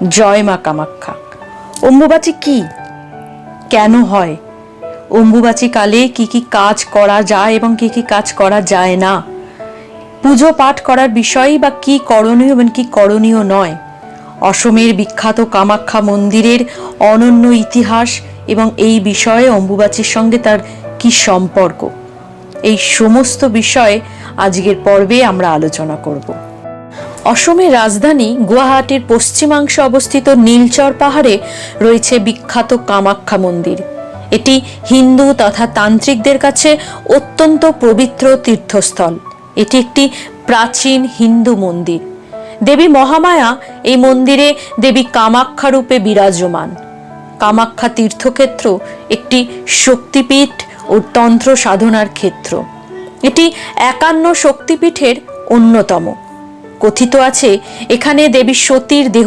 জয় মা কামাখ্যা। অম্বুবাচী কি, কেন হয়, অম্বুবাচী কালে কি কি কাজ করা যায় এবং কি কি কাজ করা যায় না, পুজো পাঠ করার বিষয় বা কি করণীয় এবং কি করণীয় নয়, অসমের বিখ্যাত কামাখ্যা মন্দিরের অনন্য ইতিহাস এবং এই বিষয়ে অম্বুবাচীর সঙ্গে তার কি সম্পর্ক, এই সমস্ত বিষয়ে আজকের পর্বে আমরা আলোচনা করব। অসমের রাজধানী গুয়াহাটির পশ্চিমাংশে অবস্থিত নীলচর পাহাড়ে রয়েছে বিখ্যাত কামাখ্যা মন্দির। এটি হিন্দু তথা তান্ত্রিকদের কাছে অত্যন্ত পবিত্র তীর্থস্থল। এটি একটি প্রাচীন হিন্দু মন্দির। দেবী মহামায়া এই মন্দিরে দেবী কামাখ্যা রূপে বিরাজমান। কামাখ্যা তীর্থক্ষেত্র একটি শক্তিপীঠ ও তন্ত্র সাধনার ক্ষেত্র। এটি 51 শক্তিপীঠের অন্যতম। কথিত আছে এখানে দেবী সতীর দেহ